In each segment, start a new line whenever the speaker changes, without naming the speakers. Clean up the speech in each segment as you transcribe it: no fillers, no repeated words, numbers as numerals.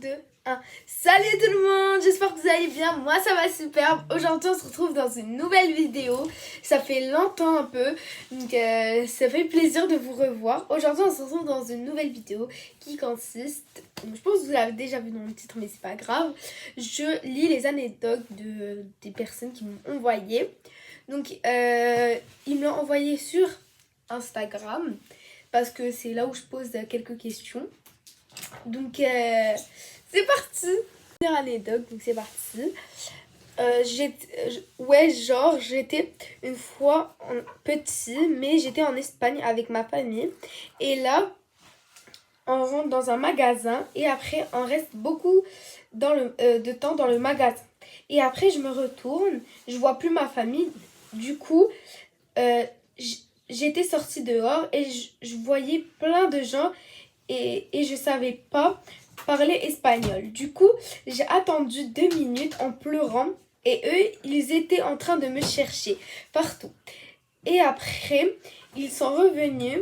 2, 1. Salut tout le monde, j'espère que vous allez bien, moi ça va super. Aujourd'hui on se retrouve dans une nouvelle vidéo, ça fait longtemps un peu, donc ça fait plaisir de vous revoir. Aujourd'hui on se retrouve dans une nouvelle vidéo qui consiste, je pense que vous l'avez déjà vu dans le titre mais c'est pas grave. Je lis les anecdotes des personnes qui m'ont envoyé. Donc ils me l'ont envoyé sur Instagram parce que c'est là où je pose quelques questions. Donc c'est parti. Première anecdote, donc c'est parti. J'étais une fois petit, mais j'étais en Espagne avec ma famille. Et là, on rentre dans un magasin et après on reste beaucoup de temps dans le magasin. Et après je me retourne, je vois plus ma famille. Du coup, j'étais sortie dehors et je voyais plein de gens et je savais pas parler espagnol. Du coup, j'ai attendu 2 minutes en pleurant et eux, ils étaient en train de me chercher partout. Et après, ils sont revenus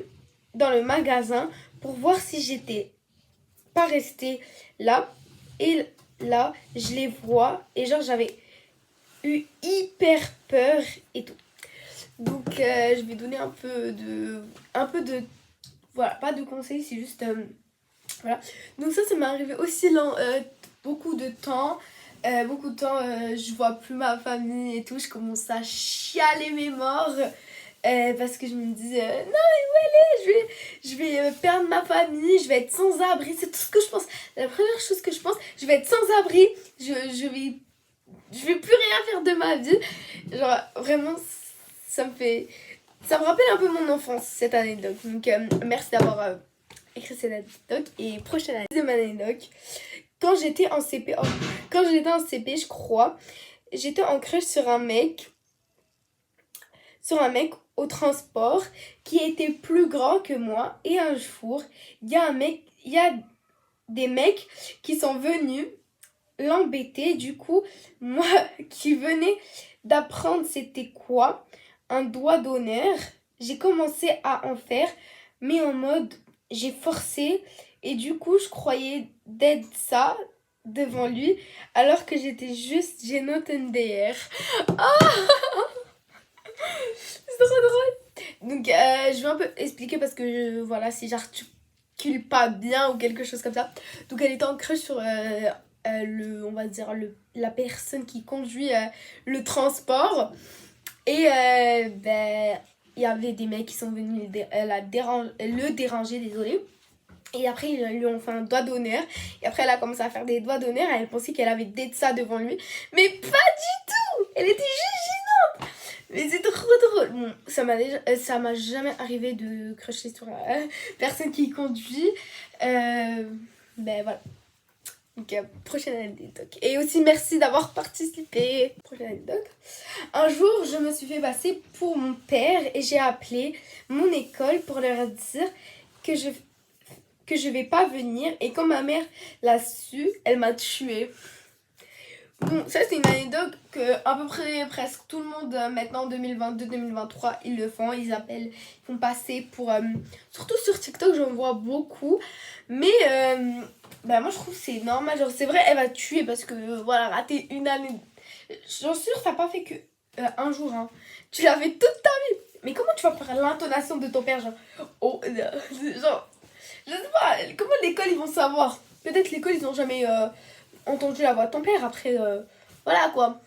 dans le magasin pour voir si j'étais pas restée là. Et là, je les vois et genre j'avais eu hyper peur et tout. Donc je vais donner un peu de voilà, pas de conseils, c'est juste voilà. Donc ça m'est arrivé aussi beaucoup de temps. Je vois plus ma famille et tout, je commence à chialer mes morts parce que je me dis non mais où aller, je vais perdre ma famille, je vais être sans abri, c'est tout ce que je pense. La première chose que je pense, je vais être sans abri, je vais plus rien faire de ma vie. Genre vraiment ça me rappelle un peu mon enfance cette anecdote. Donc merci d'avoir écrit cette anecdote. Et prochaine anecdote. Quand j'étais en CP, je crois, j'étais en crush sur un mec au transport qui était plus grand que moi. Et un jour, il y a des mecs qui sont venus l'embêter. Du coup, moi qui venais d'apprendre c'était quoi un doigt d'honneur, j'ai commencé à en faire, mais en mode j'ai forcé et du coup je croyais d'être ça devant lui alors que j'étais juste gênante NDR. Oh c'est trop drôle. Donc je vais un peu expliquer parce que voilà, si j'articule pas bien ou quelque chose comme ça. Donc elle était en crush sur on va dire la personne qui conduit le transport. Et il y avait des mecs qui sont venus le déranger, désolé. Et après, ils lui ont fait un doigt d'honneur. Et après, elle a commencé à faire des doigts d'honneur. Elle pensait qu'elle avait d'être ça devant lui. Mais pas du tout. Elle était juste gênante. Mais c'est trop drôle. Bon, ça m'a jamais arrivé de crusher sur la personne qui conduit. Voilà. Donc, prochaine anecdote. Et aussi, merci d'avoir participé. Prochaine anecdote. Un jour, je me suis fait passer pour mon père et j'ai appelé mon école pour leur dire que je vais pas venir. Et quand ma mère l'a su, elle m'a tuée. Bon, ça c'est une anecdote que à peu près presque tout le monde maintenant en 2022-2023 ils le font. Ils font passer pour... surtout sur TikTok, j'en vois beaucoup. Mais moi je trouve que c'est normal. Genre c'est vrai, elle va tuer parce que voilà, rater une année... J'en suis sûre, ça n'a pas fait que un jour. Hein. Tu l'as fait toute ta vie. Mais comment tu vas faire l'intonation de ton père genre... Oh, genre... Je sais pas, comment l'école ils vont savoir? Peut-être l'école ils n'ont jamais entendu la voix de ton père. Après, voilà quoi.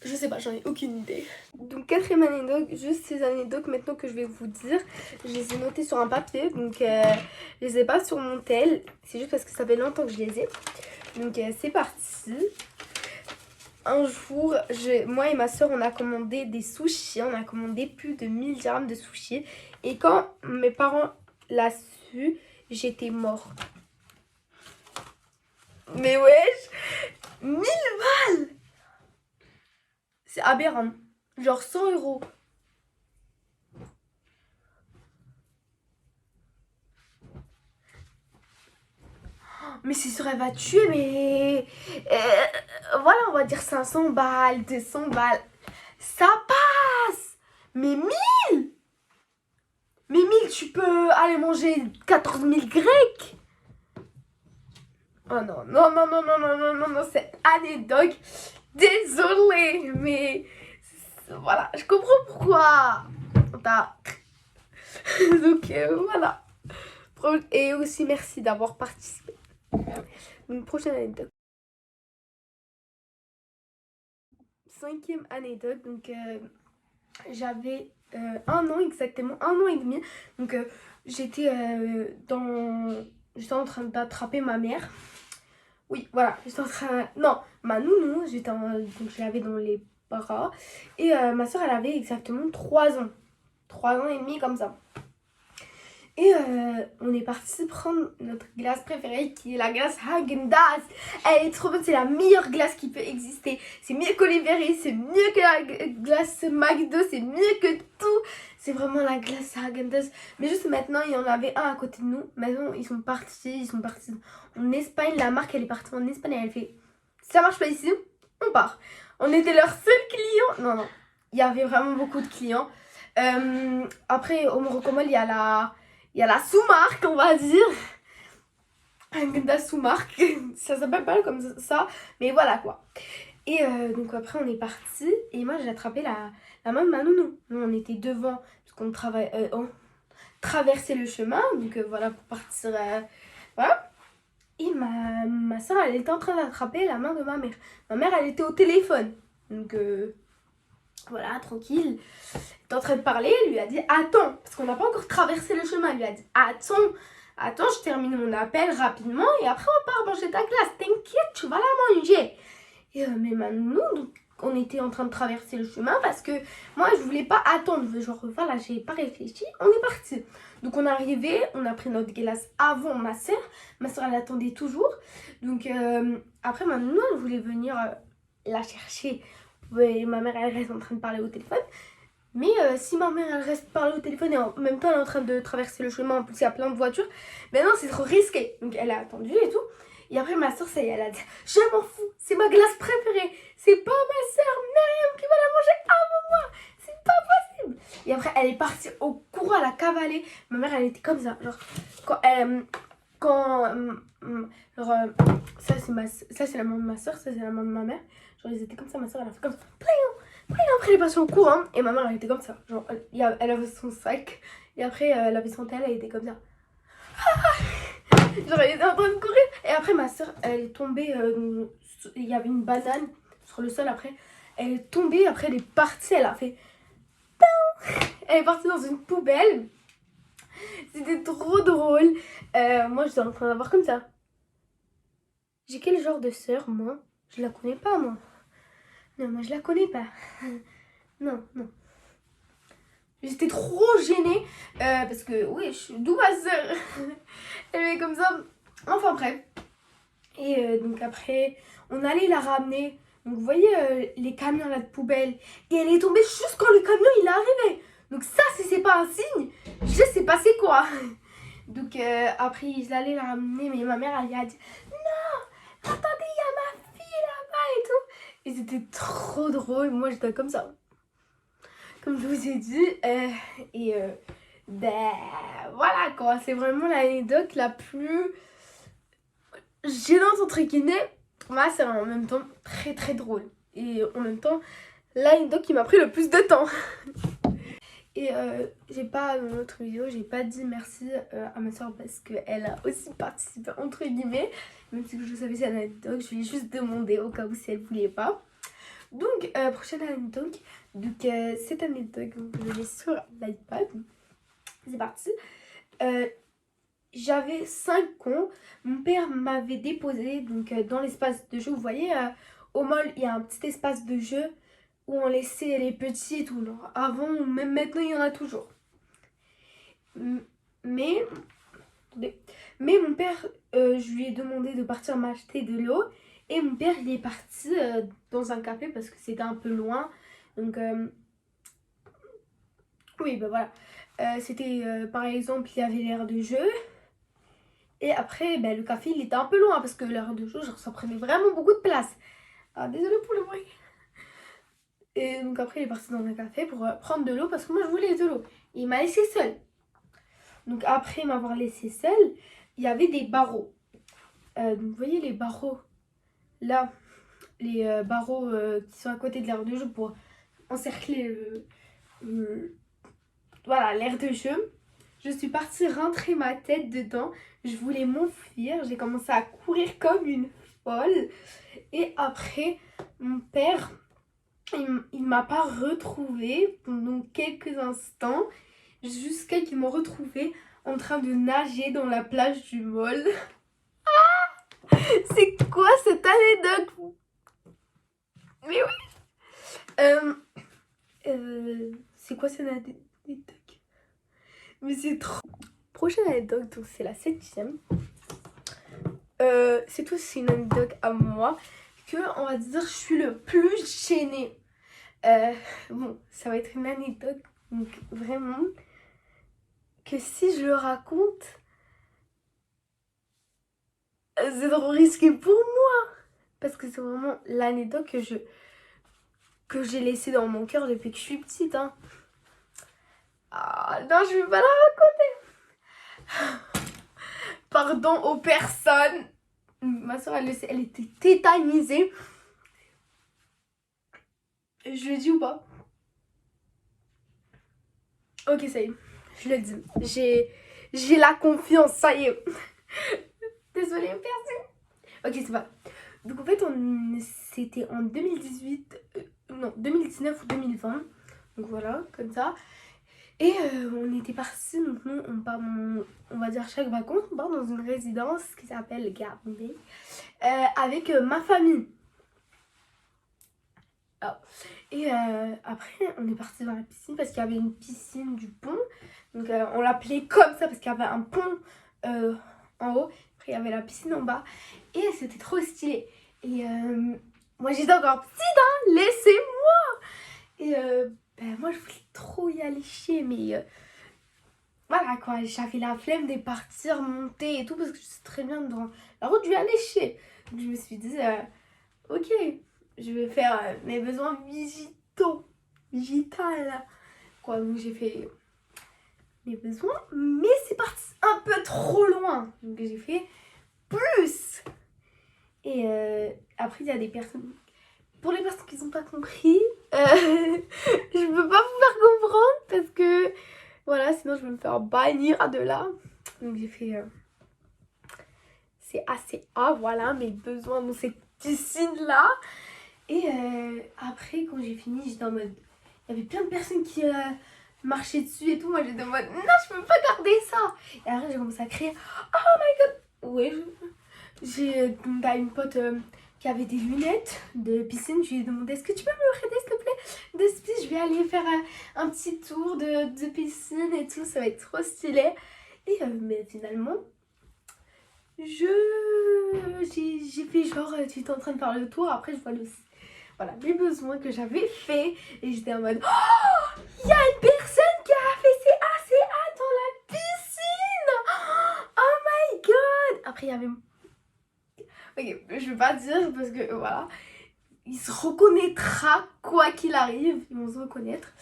Je sais pas, j'en ai aucune idée. Donc quatrième anecdote, juste ces anecdotes maintenant que je vais vous dire. Je les ai notées sur un papier, donc je les ai pas sur mon tel. C'est juste parce que ça fait longtemps que je les ai. Donc c'est parti. Un jour, moi et ma soeur, on a commandé des sushis. On a commandé plus de 1000 grammes de sushis. Et quand mes parents l'ont su, j'étais mort. Mais wesh, 1000 balles! C'est aberrant. Genre 100 euros. Mais c'est sûr, elle va tuer, mais... voilà, on va dire 500 balles, 200 balles. Ça passe. Mais 1000! Mais 1000, tu peux aller manger 14 000 grecs. Oh non, non, non, non, non, non, non, non, non, cette anecdote. Désolée, mais voilà, je comprends pourquoi. T'as- Donc voilà. Et aussi merci d'avoir participé. Une prochaine anecdote. Cinquième anecdote, donc j'avais 1 an exactement, 1 an et demi. Donc j'étais en train d'attraper ma mère. Oui, voilà, j'étais en train. Non, ma nounou, donc je l'avais dans les bras. Et ma soeur, elle avait exactement 3 ans. 3 ans et demi, comme ça. Et on est parti prendre notre glace préférée, qui est la glace Häagen-Dazs. Elle est trop bonne, c'est la meilleure glace qui peut exister. C'est mieux que les berries, c'est mieux que la glace McDo, c'est mieux que tout. C'est vraiment la glace Häagen-Dazs. Mais juste maintenant, il y en avait un à côté de nous. Maintenant, ils sont partis en Espagne. La marque, elle est partie en Espagne et elle fait, si ça marche pas ici, on part. On était leur seul client. Non, non, il y avait vraiment beaucoup de clients. Après, au Morocco, il y a la sous-marque, on va dire. La sous-marque. Ça s'appelle pas comme ça. Mais voilà quoi. Et donc après, on est parti. Et moi, j'ai attrapé la main de ma nounou. Nous, on était devant. Parce qu'on on traversait le chemin. Donc voilà, pour partir. Voilà. Et ma soeur, elle était en train d'attraper la main de ma mère. Ma mère, elle était au téléphone. Donc voilà, tranquille. Elle était en train de parler, elle lui a dit attends, parce qu'on n'a pas encore traversé le chemin. Elle lui a dit attends, je termine mon appel rapidement et après on part manger ta glace. T'inquiète, tu vas la manger. Et mais maintenant, donc, on était en train de traverser le chemin parce que moi je voulais pas attendre. Genre voilà, j'ai pas réfléchi, on est parti. Donc on est arrivé, on a pris notre glace avant ma soeur. Ma soeur elle attendait toujours. Donc après maintenant, elle voulait venir la chercher. Ouais, ma mère elle reste en train de parler au téléphone. Mais si ma mère elle reste parler au téléphone et en même temps elle est en train de traverser le chemin, en plus il y a plein de voitures, ben non, c'est trop risqué. Donc elle a attendu et tout. Et après ma soeur, ça y est, elle a dit je m'en fous, c'est ma glace préférée. C'est pas ma soeur Myriam qui va la manger avant moi. C'est pas possible. Et après elle est partie au courant, elle a cavalé. Ma mère elle était comme ça. Genre genre, ça c'est la main de ma soeur, ça c'est la main de ma mère. Genre ils étaient comme ça, ma soeur elle a fait comme ça. Après, elle est passée au courant et ma mère elle était comme ça. Genre, elle avait son sac et après, elle avait son tel, elle était comme ça. Genre, elle était en train de courir. Et après, ma soeur, elle est tombée. Il y avait une banane sur le sol. Après, elle est tombée. Après, elle est partie. Elle a fait. Elle est partie dans une poubelle. C'était trop drôle. Moi, j'étais en train d'avoir comme ça. J'ai quel genre de soeur, moi? Je la connais pas, moi. Non, moi, je la connais pas. Non, non. J'étais trop gênée parce que, oui, d'où ma soeur. Elle est comme ça. Enfin, bref. Et donc, après, on allait la ramener. Donc, vous voyez les camions là de poubelle. Et elle est tombée juste quand le camion il est arrivé. Donc, ça, si c'est pas un signe, je sais pas c'est quoi. Donc, après, ils allaient la ramener. Mais ma mère, elle lui a dit non, attendez, il y a ma fille là-bas et tout. Et c'était trop drôle. Moi, j'étais comme ça. Comme je vous ai dit. Et ben voilà quoi. C'est vraiment l'anecdote la plus gênante entre guillemets. Moi, c'est en même temps très très drôle. Et en même temps, l'anecdote qui m'a pris le plus de temps. Et j'ai pas, dans notre vidéo, j'ai pas dit merci à ma soeur parce qu'elle a aussi participé entre guillemets. Même si je savais c'est une anecdote, je lui ai juste demandé au cas où si elle voulait pas. Donc, prochaine anecdote. Donc, cette anecdote, je l'ai sur l'iPad. C'est parti. J'avais 5 ans. Mon père m'avait déposé donc, dans l'espace de jeu. Vous voyez, au mall, il y a un petit espace de jeu où on laissait les petits et tout. Genre, avant ou même maintenant, il y en a toujours. Mais mon père, je lui ai demandé de partir m'acheter de l'eau. Et mon père, il est parti dans un café parce que c'était un peu loin. Donc, oui, bah voilà. C'était, par exemple, il y avait l'aire de jeu. Et après, ben, le café, il était un peu loin parce que l'aire de jeu, genre, ça prenait vraiment beaucoup de place. Ah, désolée pour le bruit. Et donc après, il est parti dans un café pour prendre de l'eau parce que moi, je voulais de l'eau. Et il m'a laissé seule. Donc après m'avoir laissé seule, il y avait des barreaux. Vous voyez les barreaux là, les barreaux qui sont à côté de l'aire de jeu pour encercler voilà, l'aire de jeu. Je suis partie rentrer ma tête dedans. Je voulais m'enfuir. J'ai commencé à courir comme une folle. Et après, mon père, il m'a pas retrouvée pendant quelques instants. Jusqu'à qu'il m'a retrouvée en train de nager dans la plage du mall. C'est quoi cette anecdote? Mais oui. C'est quoi cette anecdote? Mais c'est trop. Prochaine anecdote, donc c'est la 7e. C'est aussi une anecdote à moi que on va dire je suis le plus gênée. Bon, ça va être une anecdote donc vraiment que si je le raconte, c'est trop risqué pour moi parce que c'est vraiment l'anecdote que j'ai laissée dans mon cœur depuis que je suis petite. Hein. Ah non, je vais pas la raconter. Pardon aux personnes. Ma soeur, elle était tétanisée. Je le dis ou pas? Ok, ça y est. Je le dis. J'ai la confiance, ça y est. Désolée, personne. Ok, c'est pas. Donc en fait, c'était en 2018, non, 2019 ou 2020. Donc voilà, comme ça. Et on était partis, donc nous, on va dire chaque vacances, on part dans une résidence qui s'appelle Gardner avec ma famille. Oh. Et après, on est parti dans la piscine parce qu'il y avait une piscine du pont. Donc on l'appelait comme ça parce qu'il y avait un pont en haut. Après, il y avait la piscine en bas. Et c'était trop stylé. Et moi, j'étais encore petite, hein, laissez-moi. Et moi, je voulais trop y aller chier, mais voilà quoi, j'avais la flemme de partir, monter et tout, parce que je sais très bien dans la route, je vais aller chier. Donc je me suis dit, ok, je vais faire mes besoins vigitales. Quoi, donc j'ai fait mes besoins, mais c'est parti un peu trop loin. Donc j'ai fait plus. Et après, il y a des personnes. Pour les personnes qui n'ont pas compris, je peux pas vous faire comprendre parce que voilà, sinon je vais me faire bannir de là. Donc j'ai fait c'est assez voilà mes besoins dans cette piscine là. Et après quand j'ai fini, j'étais en mode il y avait plein de personnes qui marchaient dessus et tout. Moi j'étais en mode non, je peux pas garder ça. Et après j'ai commencé à crier oh my god. Ouais, j'ai une pote qui avait des lunettes de piscine. Je lui ai demandé est-ce que tu peux me prêter s'il te plaît de piscine, je vais aller faire un petit tour de piscine et tout, ça va être trop stylé. Et mais finalement j'ai fait genre tu es en train de faire le tour. Après je vois voilà, les besoins que j'avais fait et j'étais en mode oh, il y a une personne qui a fait ses ACA dans la piscine. Oh my god. Après il y avait ok, je vais pas dire parce que voilà, il se reconnaîtra quoi qu'il arrive, ils vont se reconnaître.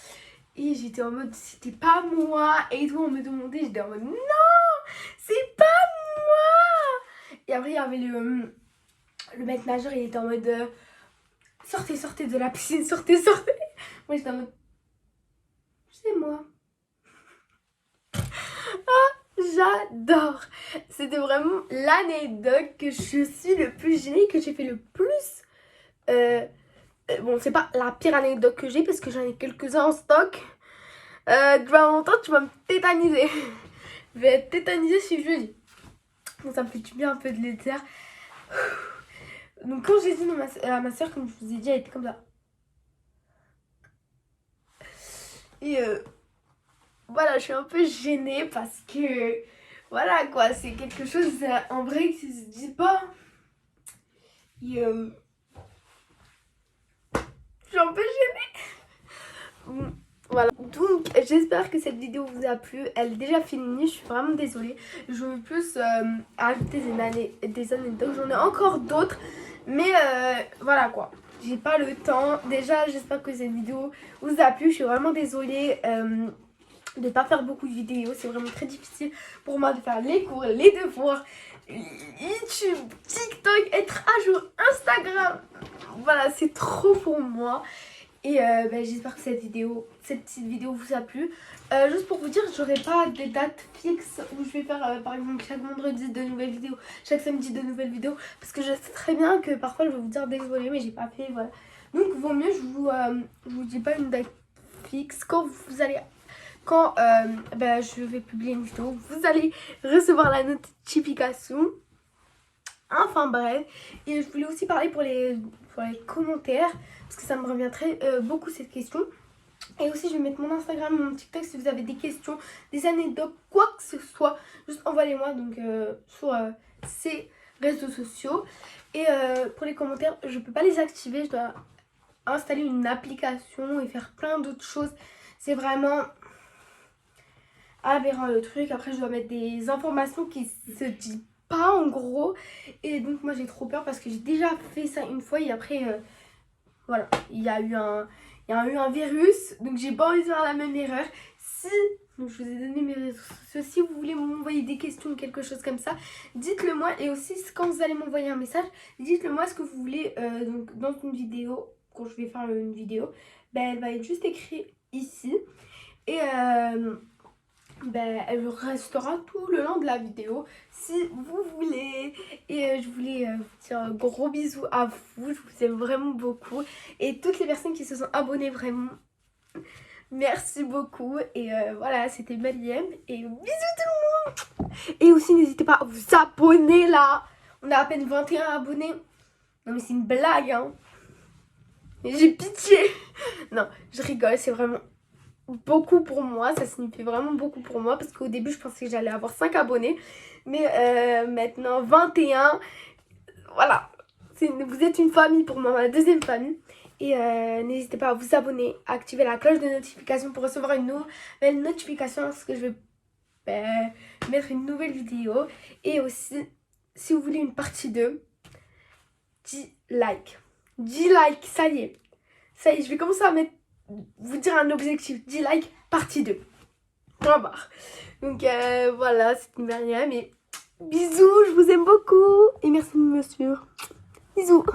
Et j'étais en mode c'était pas moi et tout, on me demandait, j'étais en mode non, c'est pas moi. Et après il y avait le maître nageur, il était en mode sortez de la piscine, sortez. Moi j'étais en mode c'est moi. J'adore. C'était vraiment l'anecdote que je suis le plus gênée, que j'ai fait le plus. Bon, c'est pas la pire anecdote que j'ai parce que j'en ai quelques-uns en stock. Tu vas m'entendre, tu vas me tétaniser. Je vais être tétanisée si je le dis. Bon, ça me fait du bien un peu de le dire. Donc, quand j'ai dit à ma soeur, comme je vous ai dit, elle était comme ça. Et voilà, je suis un peu gênée parce que voilà quoi, c'est quelque chose en vrai qui se dit pas. Et je suis un peu gênée. Voilà, donc j'espère que cette vidéo vous a plu. Elle est déjà finie, je suis vraiment désolée. Je veux plus ajouter des anecdotes, j'en ai encore d'autres. Mais voilà quoi, j'ai pas le temps. Déjà j'espère que cette vidéo vous a plu, je suis vraiment désolée. De pas faire beaucoup de vidéos, c'est vraiment très difficile pour moi de faire les cours, les devoirs, YouTube, TikTok, être à jour, Instagram. Voilà, c'est trop pour moi. Et j'espère que cette petite vidéo vous a plu. Juste pour vous dire, j'aurai pas des dates fixes où je vais faire par exemple chaque vendredi de nouvelles vidéos, chaque samedi de nouvelles vidéos. Parce que je sais très bien que parfois je vais vous dire désolé mais j'ai pas fait, voilà. Donc vaut mieux, je vous dis pas une date fixe. Quand je vais publier une vidéo, vous allez recevoir la notification. Enfin bref, et je voulais aussi parler pour les commentaires, parce que ça me revient beaucoup cette question. Et aussi je vais mettre mon Instagram, mon TikTok, si vous avez des questions, des anecdotes, quoi que ce soit, juste envoyez-moi donc sur ces réseaux sociaux. Et pour les commentaires, je peux pas les activer, je dois installer une application et faire plein d'autres choses. C'est vraiment aberrant le truc. Après je dois mettre des informations qui se disent pas en gros, et donc moi j'ai trop peur parce que j'ai déjà fait ça une fois et après voilà, il y a eu un virus, donc j'ai pas envie de faire la même erreur. Donc je vous ai donné mes réseaux sociaux, si vous voulez m'envoyer des questions ou quelque chose comme ça, dites-le moi. Et aussi quand vous allez m'envoyer un message, dites-le moi ce que vous voulez donc dans une vidéo. Quand je vais faire une vidéo, elle va être juste écrite ici et elle restera tout le long de la vidéo si vous voulez. Et je voulais vous dire un gros bisou à vous, je vous aime vraiment beaucoup. Et toutes les personnes qui se sont abonnées, vraiment, merci beaucoup. Et voilà, c'était Maliem. Et bisous tout le monde. Et aussi n'hésitez pas à vous abonner là. On a à peine 21 abonnés. Non mais c'est une blague hein. J'ai pitié. Non, je rigole, c'est vraiment beaucoup pour moi, ça signifie vraiment beaucoup pour moi parce qu'au début je pensais que j'allais avoir 5 abonnés mais maintenant 21, voilà, vous êtes une famille pour moi, ma deuxième famille. Et n'hésitez pas à vous abonner, à activer la cloche de notification pour recevoir une nouvelle notification lorsque je vais mettre une nouvelle vidéo. Et aussi si vous voulez une partie 2, 10 likes, ça y est, je vais commencer à vous dire un objectif, 10 likes, partie 2. Point barre. Donc voilà, c'était Myriam et bisous, je vous aime beaucoup et merci de me suivre. Bisous.